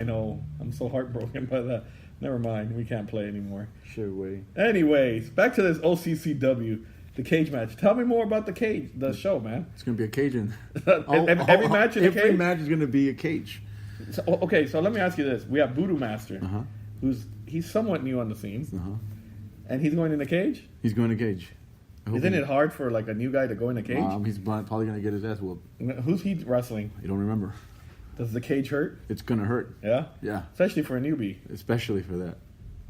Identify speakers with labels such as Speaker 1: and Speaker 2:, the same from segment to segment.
Speaker 1: I know. I'm so heartbroken by that. Never mind. We can't play anymore.
Speaker 2: Sure way.
Speaker 1: Anyways, back to this OCCW, the cage match. Tell me more about the show, man.
Speaker 2: It's gonna be a Cajun.
Speaker 1: Every match in a cage?
Speaker 2: Every match is gonna be a cage.
Speaker 1: So, okay, so let me ask you this: we have Voodoo Master, he's somewhat new on the scenes, and he's going in the cage.
Speaker 2: He's going to cage.
Speaker 1: Isn't it hard for like a new guy to go in the cage?
Speaker 2: He's probably gonna get his ass whooped.
Speaker 1: Who's he wrestling?
Speaker 2: You don't remember?
Speaker 1: Does the cage hurt?
Speaker 2: It's gonna hurt.
Speaker 1: Yeah?
Speaker 2: Yeah.
Speaker 1: Especially for a newbie.
Speaker 2: Especially for that.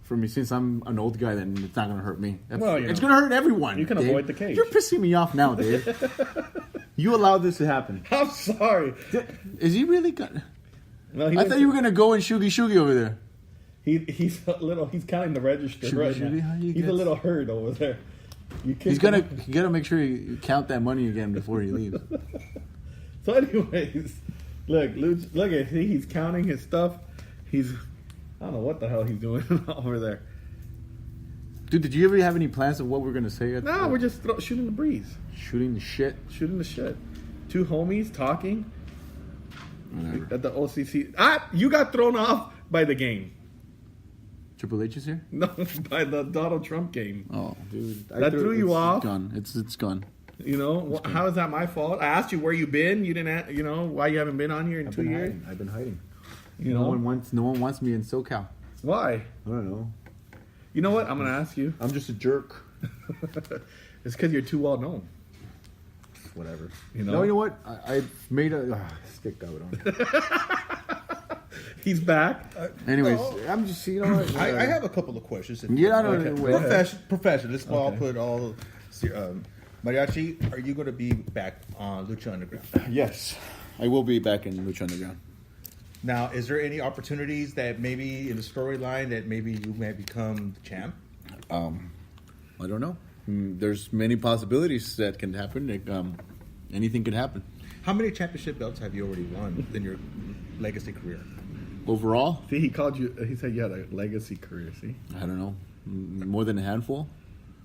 Speaker 2: For me, since I'm an old guy, then it's not gonna hurt me.
Speaker 1: Well,
Speaker 2: it's gonna hurt everyone.
Speaker 1: You can
Speaker 2: Dave.
Speaker 1: avoid the cage.
Speaker 2: You're pissing me off now, Dave. You allowed this to happen.
Speaker 1: I'm sorry.
Speaker 2: Is he really gonna?
Speaker 1: No,
Speaker 2: I thought you were gonna go and shoogie over there.
Speaker 1: He's a little. He's counting the register right now. He's a little hurt over there.
Speaker 2: You gotta make sure you count that money again before he leaves.
Speaker 1: So, anyways, look at he's counting his stuff. I don't know what the hell he's doing over there.
Speaker 2: Dude, did you ever have any plans of what we're gonna say?
Speaker 1: No, we're just shooting the breeze.
Speaker 2: Shooting the shit.
Speaker 1: Shooting the shit. Two homies talking.
Speaker 2: Whatever.
Speaker 1: At the OCC. You got thrown off by the game.
Speaker 2: Triple H is here?
Speaker 1: No, by the Donald Trump game.
Speaker 2: Oh, dude.
Speaker 1: That threw you off.
Speaker 2: It's gone.
Speaker 1: You know, how is that my fault? I asked you where you been. You didn't, why you haven't been on here in 2 years?
Speaker 2: I've been hiding.
Speaker 1: You know?
Speaker 2: No one wants me in SoCal.
Speaker 1: Why?
Speaker 2: I don't know.
Speaker 1: You know what? I'm going to ask you.
Speaker 2: I'm just a jerk.
Speaker 1: It's because you're too well known.
Speaker 2: Whatever.
Speaker 1: You know?
Speaker 2: No, you know what? I made a stick out on.
Speaker 1: He's back.
Speaker 2: Anyways, I'm just, you know what?
Speaker 3: I have a couple of questions.
Speaker 2: Yeah, I don't know.
Speaker 3: Professional. This is why I'll put all. Mariachi, are you going to be back on Lucha Underground?
Speaker 2: Yes, I will be back in Lucha Underground.
Speaker 3: Now, is there any opportunities that maybe in the storyline that maybe you may become the champ?
Speaker 2: I don't know. There's many possibilities that can happen. Anything could happen.
Speaker 3: How many championship belts have you already won in your legacy career?
Speaker 2: Overall?
Speaker 1: See, he called you. He said you had a legacy career. See,
Speaker 2: I don't know. More than a handful.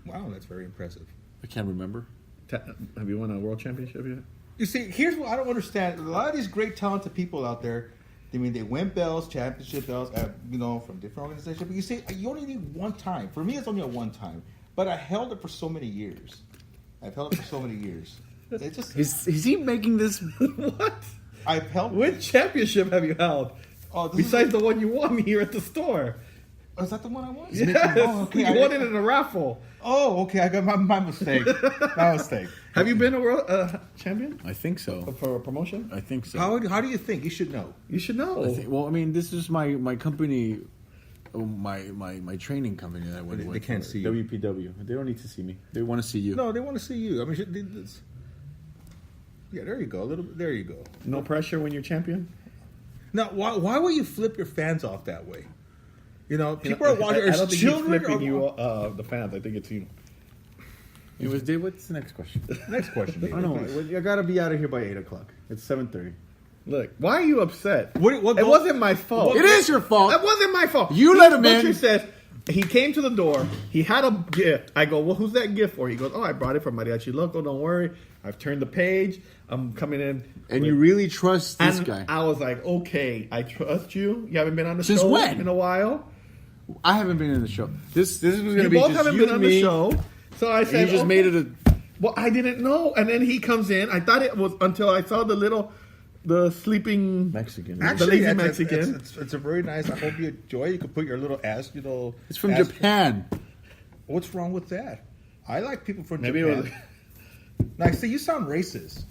Speaker 3: Wow, that's very impressive.
Speaker 2: I can't remember.
Speaker 1: Have you won a world championship yet?
Speaker 3: You see, here's what I don't understand. A lot of these great talented people out there, they win belts, championship belts, from different organizations. But you see, you only need one time. For me, it's only a one time. But I held it for so many years. It just
Speaker 2: Is he making this?
Speaker 1: What?
Speaker 3: I've held.
Speaker 1: Which championship have you held? Besides the one you won here at the store.
Speaker 3: Oh, is that the one I won?
Speaker 1: Yes.
Speaker 3: Oh, okay.
Speaker 1: You won it in a raffle.
Speaker 3: Oh, okay. I got my mistake. My mistake.
Speaker 1: Have you been a world champion
Speaker 2: I think so.
Speaker 1: for a promotion?
Speaker 2: I think so.
Speaker 3: How do you think? You should know.
Speaker 1: You should know.
Speaker 2: This is my company, my training company that I went with.
Speaker 3: They can't see you.
Speaker 2: WPW. They don't need to see me. They want to see you.
Speaker 3: No, they want to see you. I mean, yeah. There you go. There you go.
Speaker 1: No pressure when you're champion.
Speaker 3: Now, why will you flip your fans off that way? People are watching.
Speaker 1: I don't think
Speaker 3: Children
Speaker 1: he's flipping
Speaker 3: are
Speaker 1: you, the fans. I think it's you.
Speaker 2: Anyways, Dave, what's the next question?
Speaker 3: Next question.
Speaker 2: I don't know. I gotta be out of here by 8:00. It's 7:30.
Speaker 1: Look, why are you upset?
Speaker 3: What
Speaker 1: it wasn't my fault.
Speaker 2: It is your fault.
Speaker 1: That wasn't my fault.
Speaker 2: You let him in.
Speaker 1: Butcher says he came to the door. He had a gift. I go, well, who's that gift for? He goes, I brought it from Mariachi Loco. Don't worry. I've turned the page. I'm coming in.
Speaker 2: And you really trust this guy?
Speaker 1: I was like, okay, I trust you. You haven't been on the
Speaker 2: Since
Speaker 1: show
Speaker 2: when?
Speaker 1: in a while.
Speaker 2: I haven't been in the show. This was going to
Speaker 1: You
Speaker 2: be
Speaker 1: both
Speaker 2: just
Speaker 1: haven't
Speaker 2: you
Speaker 1: been
Speaker 2: and
Speaker 1: on
Speaker 2: me.
Speaker 1: the show. So I said,
Speaker 2: You just made it a.
Speaker 1: Well, I didn't know. And then he comes in. I thought it was until I saw the sleeping
Speaker 2: Mexican.
Speaker 3: Actually,
Speaker 1: the lazy Mexican.
Speaker 3: It's a very nice. I hope you enjoy. You can put your little ass.
Speaker 2: It's from
Speaker 3: ass.
Speaker 2: Japan.
Speaker 3: What's wrong with that? I like people from
Speaker 1: Maybe
Speaker 3: Japan.
Speaker 1: it was.
Speaker 3: Now, see, you sound racist.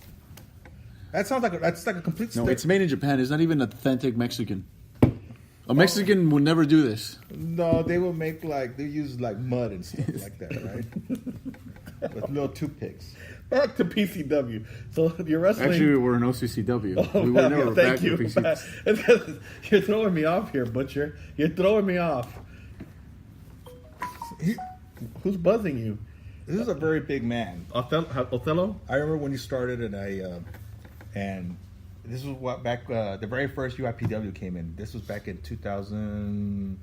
Speaker 3: That's like a complete.
Speaker 2: No, it's made in Japan. It's not even authentic Mexican. A Mexican would never do this.
Speaker 3: No, they will make they use mud and stuff like that, right? With little toothpicks.
Speaker 1: Back to PCW. So you're wrestling.
Speaker 2: Actually, we're an OCCW. We were never back
Speaker 1: Thank you.
Speaker 2: to PCW.
Speaker 1: You're throwing me off here, Butcher. You're throwing me off. Who's buzzing you?
Speaker 3: This is a very big man.
Speaker 1: Othello?
Speaker 3: I remember when you started, and this was back the very first UIPW came in. This was back in 2013.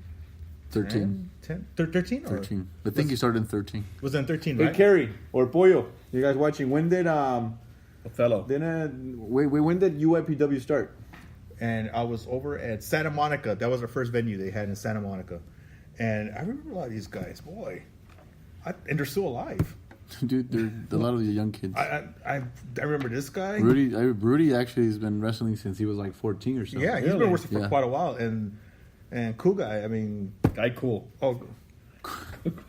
Speaker 3: 13?
Speaker 2: 13. I think you started in 13.
Speaker 3: Was it in 13, right?
Speaker 2: Hey, Kerry or Pollo, you guys watching? When did
Speaker 1: Othello.
Speaker 2: when did UIPW start?
Speaker 3: and I was over at Santa Monica. That was our first venue they had in Santa Monica, and I remember a lot of these guys. Boy, and they're still alive.
Speaker 2: Dude, they're a lot of the young kids.
Speaker 3: I remember this guy.
Speaker 2: Rudy actually has been wrestling since he was like 14 or something.
Speaker 3: Yeah, he's been wrestling for quite a while, and cool guy. I mean,
Speaker 1: guy cool.
Speaker 3: Oh,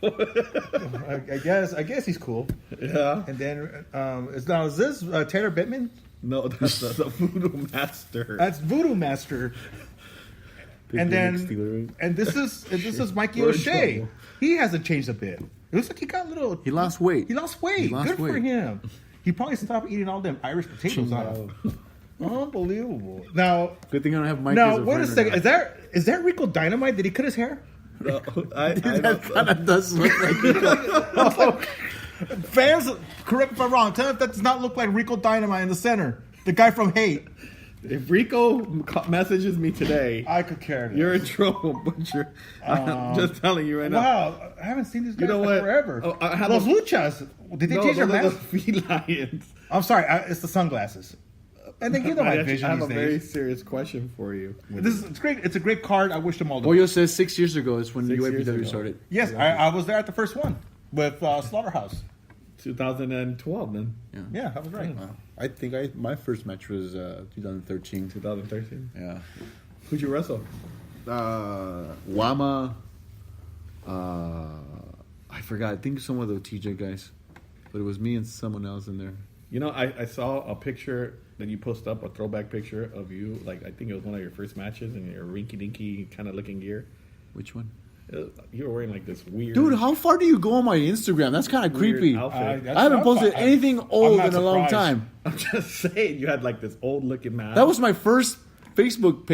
Speaker 3: I guess he's cool.
Speaker 1: Yeah.
Speaker 3: And then is this Taylor Bittman?
Speaker 1: No, that's the Voodoo Master.
Speaker 3: That's Voodoo Master. And then this is Mikey O'Shea. He hasn't changed a bit. It looks like he got a little.
Speaker 2: He lost weight.
Speaker 3: Good for him. He probably stopped eating all them Irish potatoes out. Unbelievable. Now,
Speaker 2: good thing I don't have Mike.
Speaker 3: Now, wait a second. Is that Rico Dynamite? Did he cut his hair?
Speaker 1: No,
Speaker 2: that kind of does look like
Speaker 3: Fans, correct me if I'm wrong. Tell me if that does not look like Rico Dynamite in the center. The guy from Hate.
Speaker 1: If Rico messages me today,
Speaker 3: I could care.
Speaker 1: You're in trouble, but I'm just telling you right now.
Speaker 3: Wow, I haven't seen these guys forever. Los Luchas. Did they change their mask?
Speaker 1: Felines.
Speaker 3: I'm sorry, it's the sunglasses. And they give them my vision.
Speaker 1: I have
Speaker 3: these
Speaker 1: a
Speaker 3: days.
Speaker 1: very serious question for you.
Speaker 3: It's great. It's a great card. I wish them all the
Speaker 2: Boyo says 6 years ago is when
Speaker 1: 6 years
Speaker 2: UAPW
Speaker 1: ago.
Speaker 2: started.
Speaker 3: Yes, I was there at the first one with Slaughterhouse.
Speaker 1: 2012, then.
Speaker 3: Yeah, that was right.
Speaker 2: Wow. I think my first match was 2013.
Speaker 1: 2013.
Speaker 2: Yeah.
Speaker 1: Who'd you wrestle?
Speaker 2: Wama. I forgot. I think some of the TJ guys, but it was me and someone else in there.
Speaker 1: You know, I saw a picture that you posted up, a throwback picture of you. Like, I think it was one of your first matches in your rinky-dinky kind of looking gear.
Speaker 2: Which one?
Speaker 1: You were wearing like this weird...
Speaker 2: Dude, how far do you go on my Instagram? That's kind of creepy.
Speaker 1: Outfit.
Speaker 2: I haven't posted anything old in a long time.
Speaker 1: I'm just saying, you had like this old looking mask.
Speaker 2: That was my first Facebook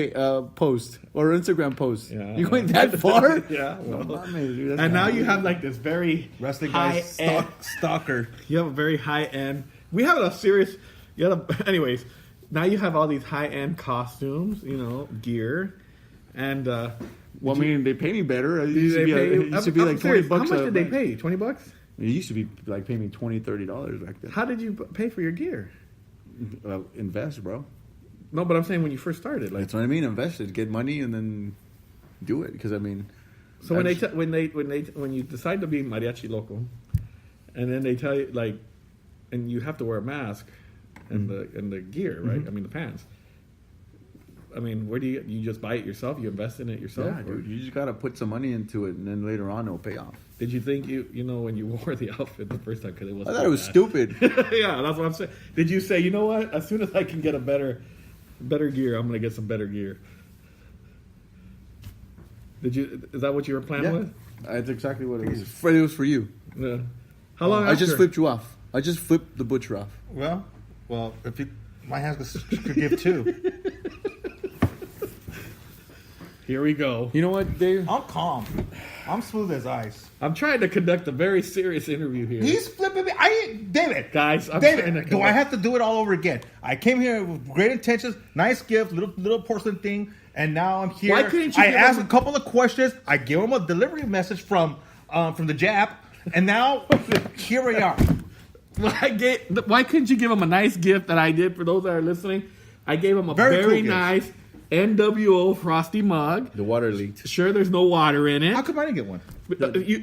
Speaker 2: post or Instagram post.
Speaker 1: Yeah,
Speaker 2: you going that far?
Speaker 1: Yeah. Well,
Speaker 2: no, dude,
Speaker 1: and now you have like this very
Speaker 3: wrestling
Speaker 1: high
Speaker 3: guy stalker.
Speaker 1: You have a very high end. We have a serious. Anyways, now you have all these high end costumes, gear, and.
Speaker 2: Well, I mean, they pay me better. It used to be like $20.
Speaker 1: How much did they pay you? $20?
Speaker 2: It used to be like pay me $20, $30 back then.
Speaker 1: How did you pay for your gear?
Speaker 2: Invest, bro.
Speaker 1: No, but I'm saying when you first started, like
Speaker 2: that's what I mean. Invest, get money, and then do it. Because I mean,
Speaker 1: so when you decide to be mariachi loco, and then they tell you like, and you have to wear a mask and the gear, right?
Speaker 2: Mm-hmm.
Speaker 1: I mean the pants. I mean, where do you just buy it yourself? You invest in it yourself?
Speaker 2: Yeah, dude. You just gotta put some money into it, and then later on it'll pay off.
Speaker 1: Did you think when you wore the outfit the first time because it was?
Speaker 2: I thought it was stupid.
Speaker 1: Yeah, that's what I'm saying. Did you say, you know what? As soon as I can get a better gear, I'm gonna get some better gear? Is that what you were planning with?
Speaker 2: That's exactly what it was. It was for you.
Speaker 1: Yeah. How long?
Speaker 2: I just flipped you off. I just flipped the butcher off.
Speaker 3: Well, if my hands could give two.
Speaker 1: Here we go.
Speaker 2: You know what, Dave?
Speaker 3: I'm calm. I'm smooth as ice.
Speaker 1: I'm trying to conduct a very serious interview here.
Speaker 3: He's flipping me. David.
Speaker 1: Guys,
Speaker 3: do I have to do it all over again? I came here with great intentions, nice gift, little porcelain thing, and now I'm here.
Speaker 1: Why couldn't you
Speaker 3: I asked a couple of questions. I gave him a delivery message from the Jap, and now here we are.
Speaker 1: Why couldn't you give him a nice gift that I did for those that are listening? I gave him a very
Speaker 3: cool
Speaker 1: nice NWO Frosty mug.
Speaker 2: The water leaked.
Speaker 1: Sure, there's no water in it.
Speaker 3: How come I didn't get one?
Speaker 1: You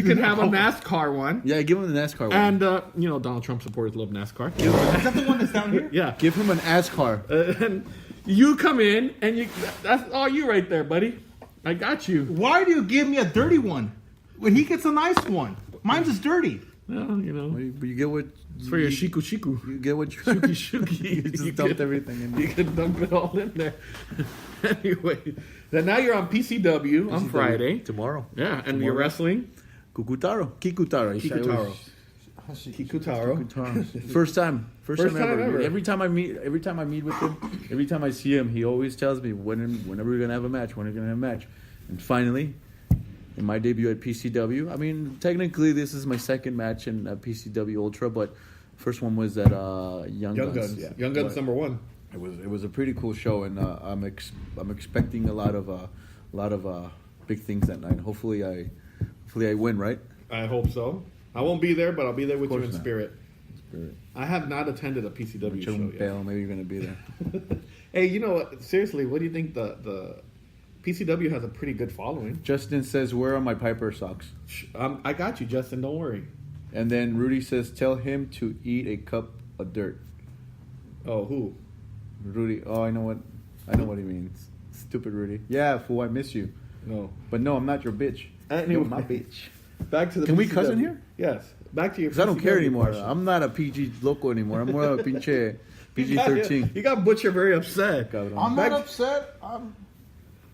Speaker 1: can have a NASCAR one.
Speaker 2: Yeah, give him the NASCAR one.
Speaker 1: And, Donald Trump supporters love NASCAR.
Speaker 3: Is that the one that's down here?
Speaker 1: Yeah.
Speaker 2: Give him an NASCAR.
Speaker 1: And you come in, and that's all you right there, buddy. I got you.
Speaker 3: Why do you give me a dirty one when he gets a nice one? Mine's just dirty.
Speaker 1: Well,
Speaker 2: But you get what...
Speaker 1: It's for your shiku.
Speaker 2: You get what you...
Speaker 1: Shuki.
Speaker 2: You just dumped everything in there.
Speaker 1: You can dump it all in there. Anyway, then now you're on PCW on Friday.
Speaker 2: Tomorrow.
Speaker 1: Yeah, and you're wrestling.
Speaker 2: Kikutaro. First time ever. Every time I meet with him, every time I see him, he always tells me whenever we're gonna have a match, And finally, in my debut at PCW, I mean, technically this is my second match in PCW Ultra, but first one was at Young Guns.
Speaker 1: Yeah. Young Guns number 1.
Speaker 2: It was a pretty cool show, and I'm expecting a lot of big things that night. Hopefully I win, right?
Speaker 1: I hope so. I won't be there, but I'll be there with you in spirit. I have not attended a PCW show yet.
Speaker 2: Bell, maybe you're gonna be there.
Speaker 1: Hey, you know what? Seriously, what do you think the PCW has a pretty good following?
Speaker 2: Justin says, "Where are my Piper socks?"
Speaker 1: I got you, Justin. Don't worry.
Speaker 2: And then Rudy says, "Tell him to eat a cup of dirt."
Speaker 1: Oh, who?
Speaker 2: Rudy. Oh, I know what he means. Stupid Rudy. Yeah, fool. I miss you.
Speaker 1: No,
Speaker 2: but no, I'm not your bitch.
Speaker 1: Anyway,
Speaker 2: You're my bitch.
Speaker 1: Back to the.
Speaker 2: Can
Speaker 1: PCW.
Speaker 2: we cuss in here?
Speaker 1: Yes. Back to your.
Speaker 2: Because I don't care anymore.
Speaker 1: Question.
Speaker 2: I'm not a PG loco anymore. I'm more of a pinche PG-13.
Speaker 1: You got Butcher very upset.
Speaker 3: I'm not upset.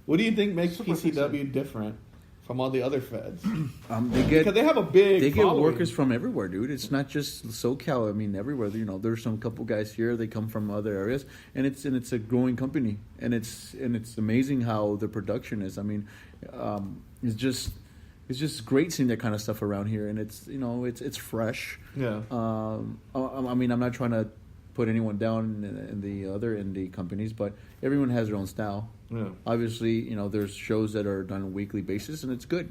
Speaker 1: What do you think makes
Speaker 3: Super
Speaker 1: PCW different from all the other feds?
Speaker 2: Because
Speaker 1: they have a big.
Speaker 2: They get
Speaker 1: following.
Speaker 2: workers from everywhere, dude. It's not just SoCal. I mean, everywhere. You know, there's some couple guys here. They come from other areas, and it's a growing company, and it's amazing how the production is. I mean, it's just great seeing that kind of stuff around here, and it's fresh.
Speaker 1: Yeah.
Speaker 2: I mean, I'm not trying to put anyone down in the other indie companies, but everyone has their own style.
Speaker 1: Yeah.
Speaker 2: Obviously, there's shows that are done on a weekly basis, and it's good.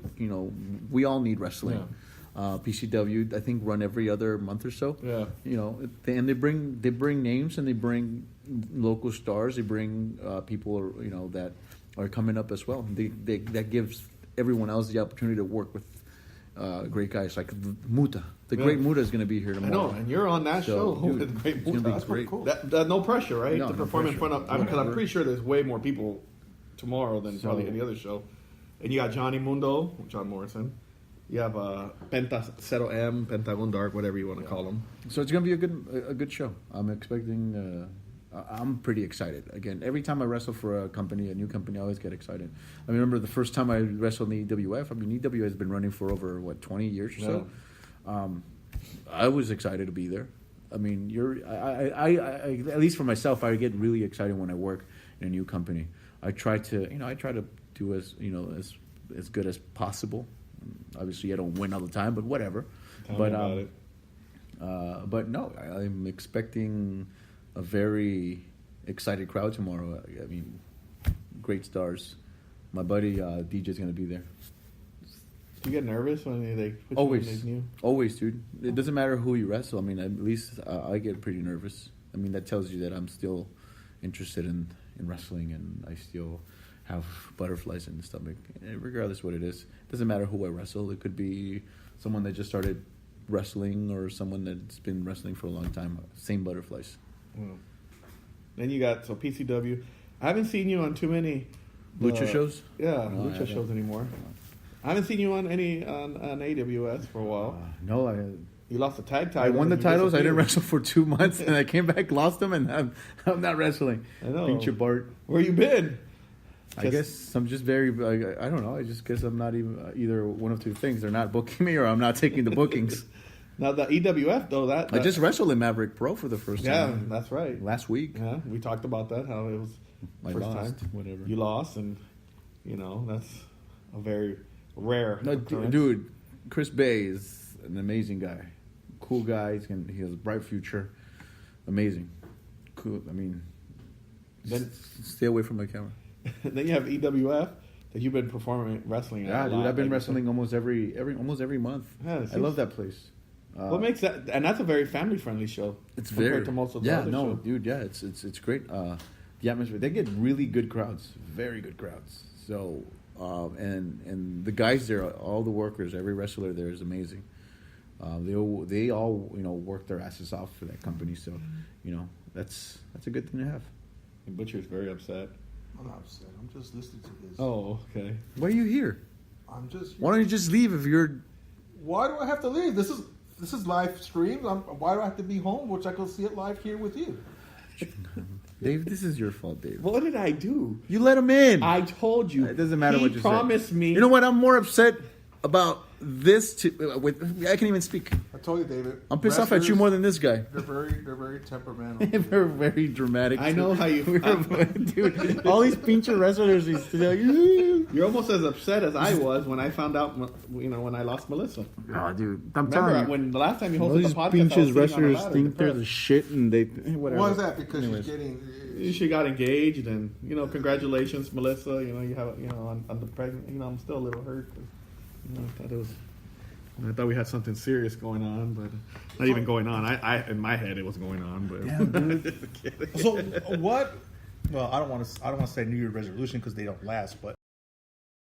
Speaker 2: We all need wrestling.
Speaker 1: Yeah.
Speaker 2: PCW, I think, run every other month or so.
Speaker 1: Yeah.
Speaker 2: And they bring names, and they bring local stars. They bring people, that are coming up as well. That gives everyone else the opportunity to work with great guys like Muta. The Great Muta is going to be here tomorrow.
Speaker 1: I know, and you're on that show
Speaker 2: dude,
Speaker 1: with Great
Speaker 2: it's gonna
Speaker 1: Muta.
Speaker 2: be great.
Speaker 3: Cool.
Speaker 1: That no pressure, right?
Speaker 2: No,
Speaker 1: to
Speaker 2: no
Speaker 1: perform in
Speaker 2: pressure.
Speaker 1: front of, because I'm pretty sure there's way more people tomorrow than probably any other show. And you got Johnny Mundo, John Morrison. You have Penta Zero M, Pentagon Dark, whatever you want to call them.
Speaker 2: So it's going to be a good show. I'm expecting. I'm pretty excited. Again, every time I wrestle for a new company, I always get excited. I remember the first time I wrestled in the EWF. I mean, EWF has been running for over 20 years or so. I was excited to be there. I mean, I at least for myself, I get really excited when I work in a new company. I try to do as good as possible. Obviously, I don't win all the time, but whatever.
Speaker 1: Tell me about it.
Speaker 2: But no, I'm expecting a very excited crowd tomorrow. I mean, great stars. My buddy DJ's going to be there.
Speaker 1: Do you get nervous when they put
Speaker 2: Always,
Speaker 1: you in new?
Speaker 2: always, dude. It doesn't matter who you wrestle. I mean, at least I get pretty nervous. I mean, that tells you that I'm still interested in wrestling, and I still have butterflies in the stomach, regardless what it is. It doesn't matter who I wrestle. It could be someone that just started wrestling or someone that's been wrestling for a long time. Same butterflies.
Speaker 1: Well, then you got PCW. I haven't seen you on too many
Speaker 2: Lucha shows?
Speaker 1: Yeah,
Speaker 2: No,
Speaker 1: Lucha shows anymore. I haven't seen you on any on AWS for a while.
Speaker 2: No,
Speaker 1: You lost the tag title.
Speaker 2: I won the
Speaker 1: You
Speaker 2: titles. I didn't
Speaker 1: disappeared.
Speaker 2: wrestle for 2 months, and I came back, lost them, and I'm not wrestling.
Speaker 1: I know.
Speaker 2: Pinche Bart.
Speaker 1: Where you been?
Speaker 2: I guess I'm just very. I don't know. I just guess I'm not even either one of two things. They're not booking me, or I'm not taking the bookings.
Speaker 1: Now the EWF though, that
Speaker 2: I just wrestled in Maverick Pro for the first time.
Speaker 1: Yeah, that's right.
Speaker 2: Last week.
Speaker 1: Yeah, we talked about that. How it was
Speaker 2: I
Speaker 1: first
Speaker 2: lost,
Speaker 1: time.
Speaker 2: whatever.
Speaker 1: You lost, and that's a very rare.
Speaker 2: No,
Speaker 1: occurrence.
Speaker 2: dude, Chris Bay is an amazing guy. Cool guy. He has a bright future. Amazing. Cool. I mean,
Speaker 1: Then,
Speaker 2: stay away from my camera.
Speaker 1: then you have EWF that you've been performing wrestling at.
Speaker 2: Yeah,
Speaker 1: a
Speaker 2: dude,
Speaker 1: lot,
Speaker 2: I've been
Speaker 1: like you
Speaker 2: wrestling
Speaker 1: said.
Speaker 2: almost every month.
Speaker 1: Yeah, it
Speaker 2: I
Speaker 1: seems-
Speaker 2: love that place.
Speaker 1: What makes that? And that's a very family friendly show.
Speaker 2: It's
Speaker 1: compared
Speaker 2: very
Speaker 1: to most of the other shows.
Speaker 2: dude, yeah, it's great. The atmosphere, they get really good crowds, very good crowds. So, and the guys there, all the workers, every wrestler there is amazing. They all work their asses off for that company. So, that's a good thing to have.
Speaker 1: And Butcher's very upset.
Speaker 3: I'm not upset. I'm just listening to this.
Speaker 1: Oh, okay.
Speaker 2: Why are you here?
Speaker 3: I'm just.
Speaker 2: Why don't you just leave if you're?
Speaker 3: Why do I have to leave? This is live stream. Why do I have to be home, which I can see it live here with you?
Speaker 2: Dave, this is your fault, Dave.
Speaker 1: What did I do?
Speaker 2: You let him in.
Speaker 1: I told you.
Speaker 2: It doesn't matter
Speaker 1: he
Speaker 2: what you
Speaker 1: promised
Speaker 2: said.
Speaker 1: me.
Speaker 2: You know what? I'm more upset about this. I can't even speak.
Speaker 3: I told you, David.
Speaker 2: I'm pissed off at you
Speaker 3: wrestlers,
Speaker 2: more than this guy.
Speaker 3: They're very temperamental.
Speaker 2: We're very dramatic.
Speaker 1: I know how you.
Speaker 2: Dude, all these pinche wrestlers used to like,
Speaker 1: You're almost as upset as I was when I found out. When I lost Melissa.
Speaker 2: oh, dude, I'm
Speaker 1: Remember
Speaker 2: telling you.
Speaker 1: when the last time you
Speaker 2: All
Speaker 1: hosted
Speaker 2: these
Speaker 1: the podcast, I was sitting
Speaker 2: pinches
Speaker 1: on a
Speaker 2: wrestlers
Speaker 1: ladder
Speaker 2: think they're the
Speaker 1: depressed.
Speaker 2: shit, and they whatever.
Speaker 3: Why is that? Because
Speaker 2: Anyways.
Speaker 3: she's getting.
Speaker 1: She got engaged, and congratulations, Melissa. You have on the pregnant. I'm still a little hurt. 'Cause, I thought it was I thought we had something serious going on, but not even going on. I in my head it was going on, but
Speaker 3: Damn, dude. So what? Well, I don't want to say New Year's resolution because they don't last. But